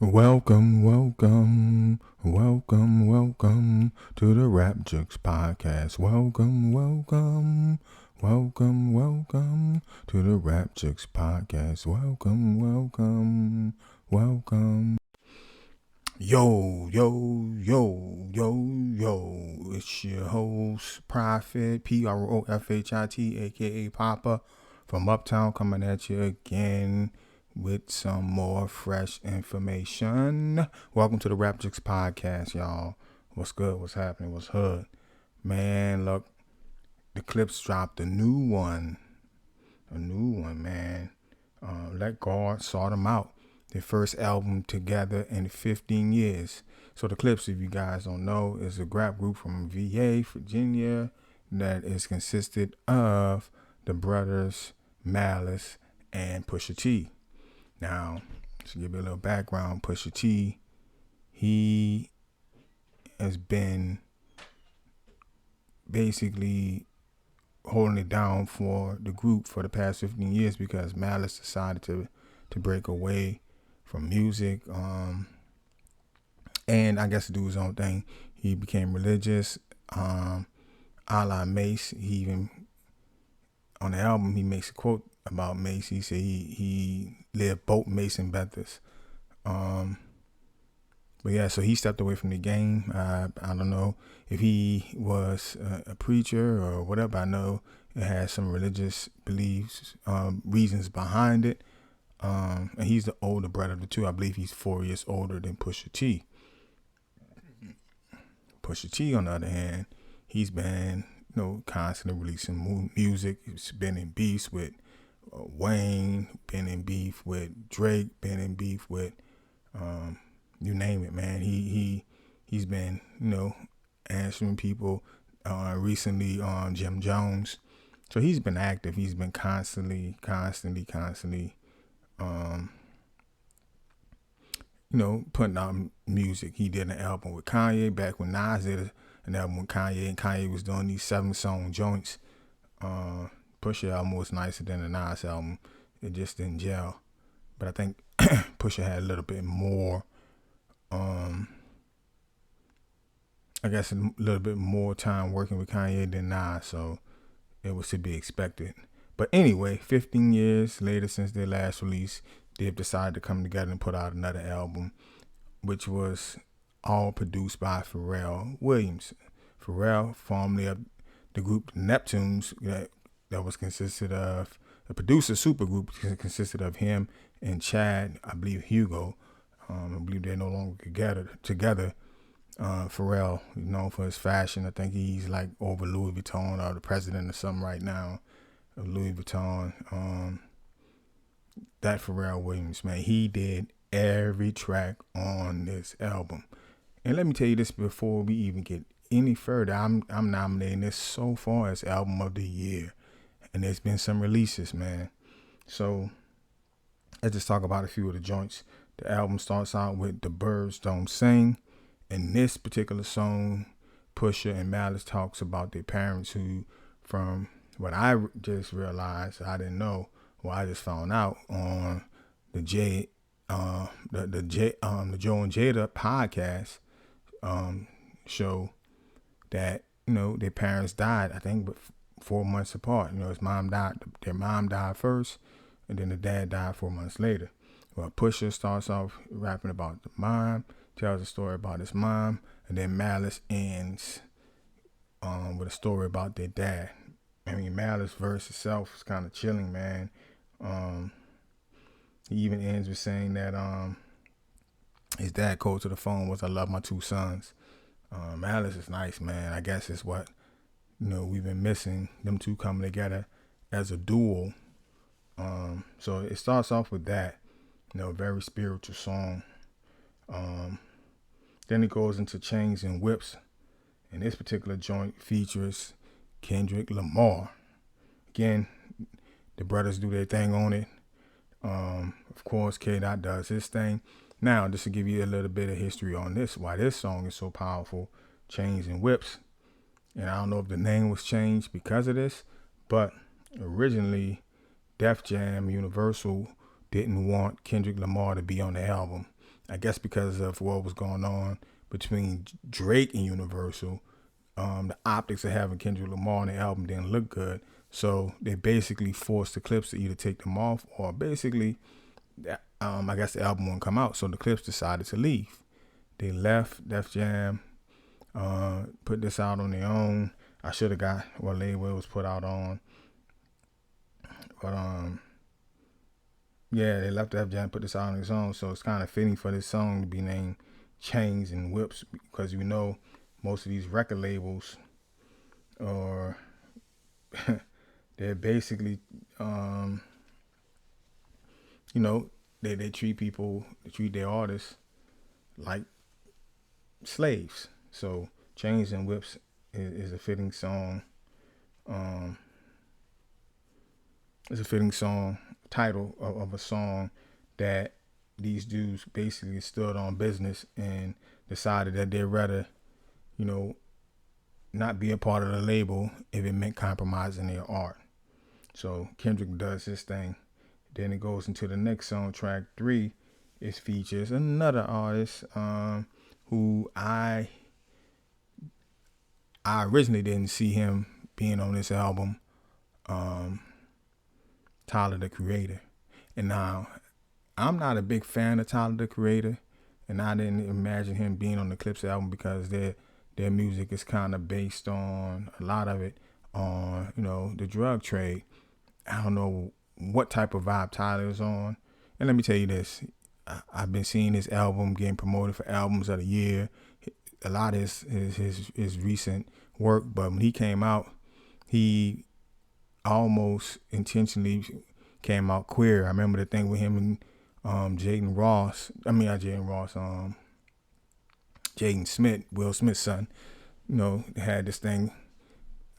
Welcome to the Rap Jux podcast. Welcome to the Rap Jux podcast. Welcome. Yo. It's your host, Prophet, PROFHIT, aka Papa, from Uptown, coming at you again with some more fresh information. Welcome to the Rap Jux podcast, y'all. What's good? What's happening? What's hood? Man, look, the Clipse dropped a new one, man. Let God sort them out. Their first album together in 15 years. So the Clipse, if you guys don't know, is a rap group from VA, Virginia, that is consisted of the brothers Malice and Pusha T. Now, to give you a little background, Pusha T, he has been basically holding it down for the group for the past 15 years because Malice decided to break away from music, and I guess to do his own thing. He became religious, a la Mace. He even, on the album, he makes a quote about Mace. He said he lived both Mace and Bethers. But yeah, so he stepped away from the game. I don't know if he was a preacher or whatever. I know it has some religious beliefs, reasons behind it. And he's the older brother of the two. I believe he's 4 years older than Pusha T. Pusha T, on the other hand, he's been, constantly releasing music. He's been in beefs with Wayne, been in beef with Drake, been in beef with you name it, man. He's been, answering people. Recently on Jim Jones. So he's been active. He's been constantly putting out music. He did an album with Kanye back when Nas did an album with Kanye, and Kanye was doing these 7-song joints. Pusha album was nicer than the Nas album. It just didn't gel. But I think Pusha had a little bit more, I guess a little bit more time working with Kanye than Nas, so it was to be expected. But anyway, 15 years later since their last release, they've decided to come together and put out another album, which was all produced by Pharrell Williams. Pharrell, formerly of the group Neptunes, that was consisted of a producer supergroup, consisted of him and Chad, I believe Hugo. I believe they're no longer together. Pharrell, known for his fashion. I think he's like over Louis Vuitton or the president or something right now of Louis Vuitton. That Pharrell Williams, man, he did every track on this album. And let me tell you this before we even get any further. I'm nominating this so far as album of the year. And there's been some releases, man. So let's just talk about a few of the joints. The album starts out with The Birds Don't Sing. In this particular song, Pusha and Malice talks about their parents who, from what I just realized, I didn't know, I just found out on the Joe and Jada podcast show that their parents died, I think, but 4 months apart. His mom died. Their mom died first, and then the dad died 4 months later. Well, Pusha starts off rapping about the mom, tells a story about his mom, and then Malice ends with a story about their dad. I mean, Malice verse itself is kind of chilling, man. He even ends with saying that his dad called to the phone was, "I love my two sons." Malice is nice, man. I guess it's what we've been missing, them two coming together as a duo. So it starts off with that, very spiritual song. Then it goes into Chains and Whips, and this particular joint features Kendrick Lamar. Again, the brothers do their thing on it. Of course, K-Dot does his thing. Now, just to give you a little bit of history on this, why this song is so powerful, Chains and Whips. And I don't know if the name was changed because of this, but originally Def Jam Universal didn't want Kendrick Lamar to be on the album. I guess because of what was going on between Drake and Universal, the optics of having Kendrick Lamar on the album didn't look good. So they basically forced the Clipse to either take them off or basically, I guess the album wouldn't come out. So the Clipse decided to leave. They left Def Jam, put this out on their own. I should have got what label it was put out on. But yeah, they left Def Jam, put this out on its own. So it's kind of fitting for this song to be named Chains and Whips, because you know most of these record labels are they're basically you know, they treat their artists like slaves. So Chains and Whips is a fitting song. It's a fitting song title of a song that these dudes basically stood on business and decided that they'd rather, you know, not be a part of the label if it meant compromising their art. So Kendrick does his thing. Then it goes into the next song, track 3. It features another artist who I originally didn't see him being on this album, Tyler the Creator. And now, I'm not a big fan of Tyler the Creator, and I didn't imagine him being on the Clipse album because their music is kind of based on, a lot of it, on, you know, the drug trade. I don't know what type of vibe Tyler is on. And let me tell you this, I've been seeing his album getting promoted for albums of the year. A lot of his recent work, but when he came out, he almost intentionally came out queer. I remember the thing with him and Jaden Smith, Will Smith's son. You know, they had this thing.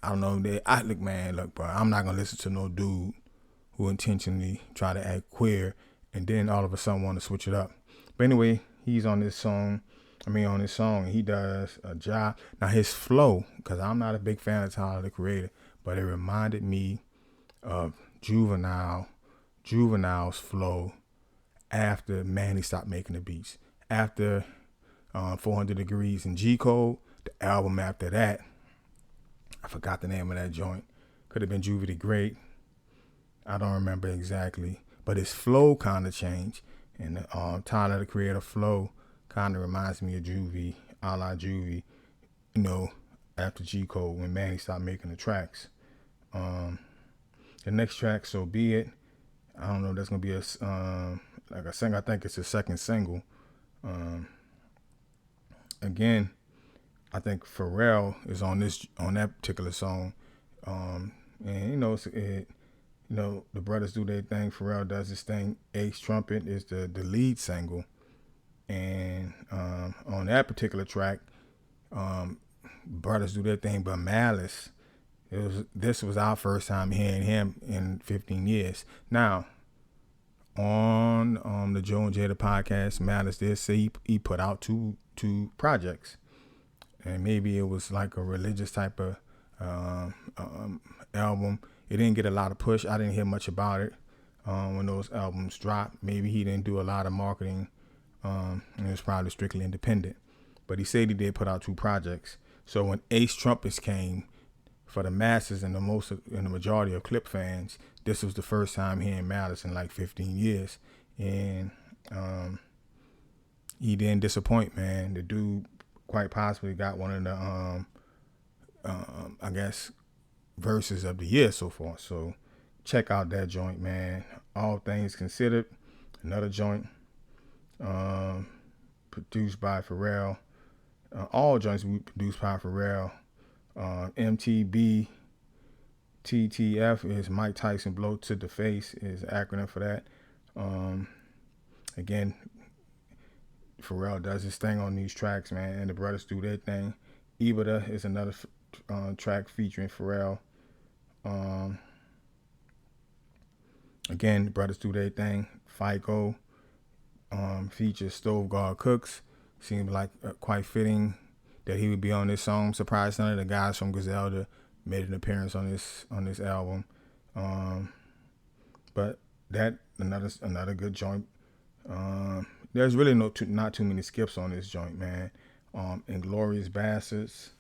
I don't know. Look, bro, I'm not gonna listen to no dude who intentionally try to act queer and then all of a sudden want to switch it up. But anyway, he's on this song. On this song, he does a job. Now his flow, because I'm not a big fan of Tyler the Creator, but it reminded me of Juvenile's flow after Manny stopped making the beats. After 400 Degrees and G Code, the album after that, I forgot the name of that joint. Could have been Juvie the Great. I don't remember exactly. But his flow kind of changed. And Tyler the Creator flow kind of reminds me of Juvie, a la Juvie, you know, after G Code when Manny stopped making the tracks. The next track, So Be It. I don't know if that's going to be like a single. I think it's a second single. Again, I think Pharrell is on that particular song. And you know, the brothers do their thing. Pharrell does his thing. Ace Trumpet is the lead single. And on that particular track, brothers do their thing, but Malice, this was our first time hearing him in 15 years. Now, on the Joe and Jada podcast, Malice did say he put out two projects, and maybe it was like a religious type of album. It didn't get a lot of push. I didn't hear much about it when those albums dropped. Maybe he didn't do a lot of marketing. And it was probably strictly independent. But he said he did put out 2 projects. So when Ace Trumpets came, for the masses and the majority of Clip fans, this was the first time hearing Malice in like 15 years. And he didn't disappoint, man. The dude quite possibly got one of the, I guess, verses of the year so far. So check out that joint, man. All Things Considered, another joint. Produced by Pharrell. All joints produced by Pharrell. MTB TTF is Mike Tyson Blow to the Face is the acronym for that. Again, Pharrell does his thing on these tracks, man, and the brothers do their thing. Ibada is another track featuring Pharrell. Again, the brothers do their thing. FICO features Stove Guard Cooks. Seemed like quite fitting that he would be on this song. I'm surprised none of the guys from Griselda made an appearance on this album. But that another good joint. there's really not too many skips on this joint, man. Inglorious Bastards,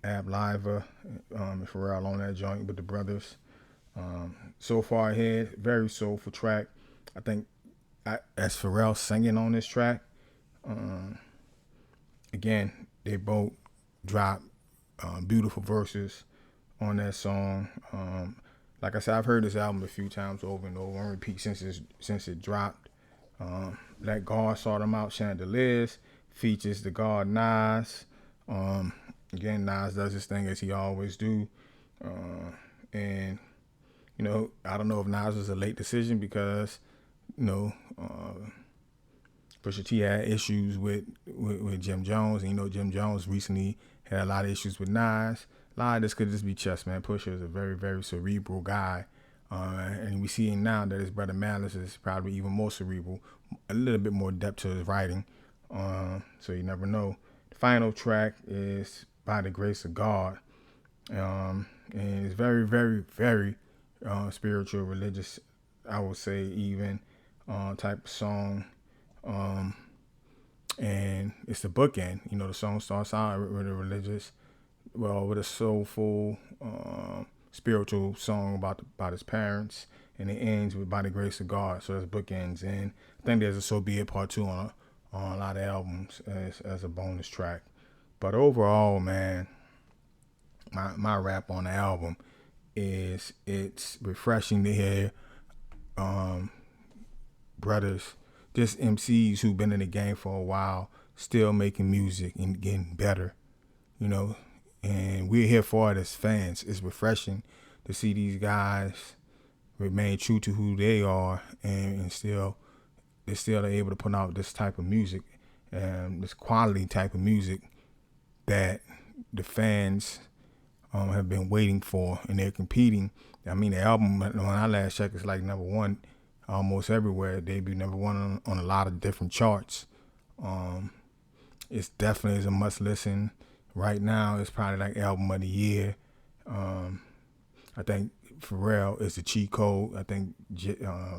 Ab Liva, and Pharrell on that joint with the brothers. So Far Ahead, very soulful track. I think as Pharrell singing on this track, again, they both drop beautiful verses on that song. Like I said, I've heard this album a few times over and over on repeat since it dropped. Let God Sort Them Out, Chandeliers, features the God Nas. Again, Nas does his thing as he always do. And, I don't know if Nas was a late decision because, Pusha T had issues with Jim Jones. And, Jim Jones recently had a lot of issues with Nas. A lot of this could just be chess, man. Pusha is a very, very cerebral guy. And we see now that his brother Malice is probably even more cerebral, a little bit more depth to his writing. So you never know. The final track is By the Grace of God. And it's very, very, very spiritual, religious, I would say, even type of song. And it's the bookend. The song starts out with a religious, with a soulful, spiritual song about his parents, and it ends with By the Grace of God. So that's bookends. And I think there's a So Be It Part 2 on a lot of albums as a bonus track. But overall, man, my rap on the album is it's refreshing to hear brothers, just MCs who've been in the game for a while, still making music and getting better, and we're here for it as fans. It's refreshing to see these guys remain true to who they are and still they're still able to put out this type of music and this quality type of music that the fans have been waiting for, and they're competing. I mean, the album, when I last checked, is like number one almost everywhere. They be number one on a lot of different charts. It's definitely is a must listen. Right now, it's probably like album of the year. I think Pharrell is the cheat code. I think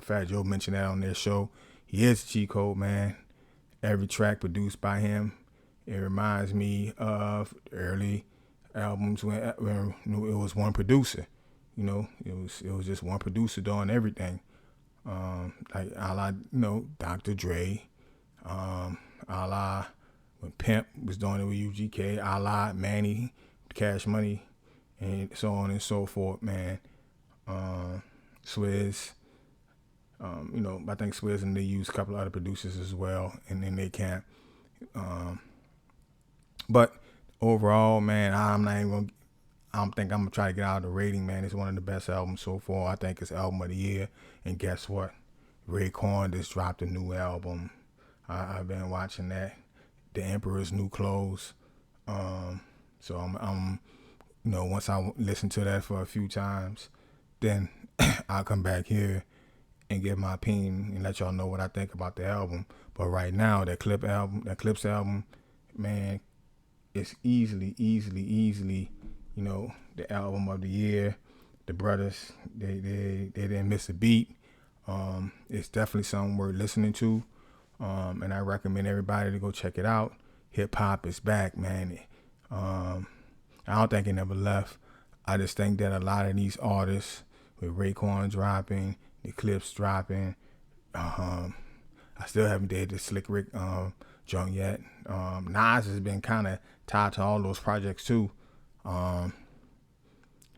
Fat Joe mentioned that on their show. He is the cheat code, man. Every track produced by him. It reminds me of early albums when it was one producer. It was just one producer doing everything. Like a la, Dr. Dre, a la when Pimp was doing it with UGK, a la Manny, Cash Money, and so on and so forth, man. Swizz, I think Swizz and they use a couple of other producers as well, and then they can't. But overall, man, I don't think I'm gonna try to get out of the rating, man. It's one of the best albums so far. I think it's album of the year. And guess what? Raekwon just dropped a new album. I've been watching that, The Emperor's New Clothes. So I'm once I listen to that for a few times, then I'll come back here and give my opinion and let y'all know what I think about the album. But right now, that Clipse album, man, it's easily, the album of the year. The brothers, they didn't miss a beat. It's definitely something worth listening to. And I recommend everybody to go check it out. Hip hop is back, man. I don't think it never left. I just think that a lot of these artists, with Raekwon dropping, the Clipse dropping, I still haven't did the Slick Rick joint yet. Nas has been kind of tied to all those projects too.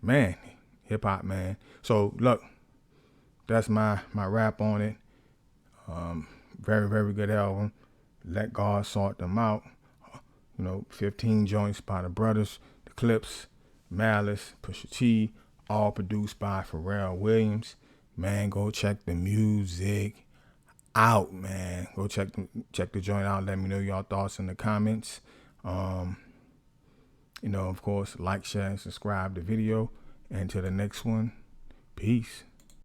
Man, hip hop, man. So look, that's my rap on it. Very, very good album. Let God Sort Them Out. 15 joints by the brothers, the Clipse, Malice, Pusha T, all produced by Pharrell Williams. Man, go check the music out, man. Go check the joint out. Let me know your thoughts in the comments. Of course, like, share, and subscribe the video. And to the next one, peace.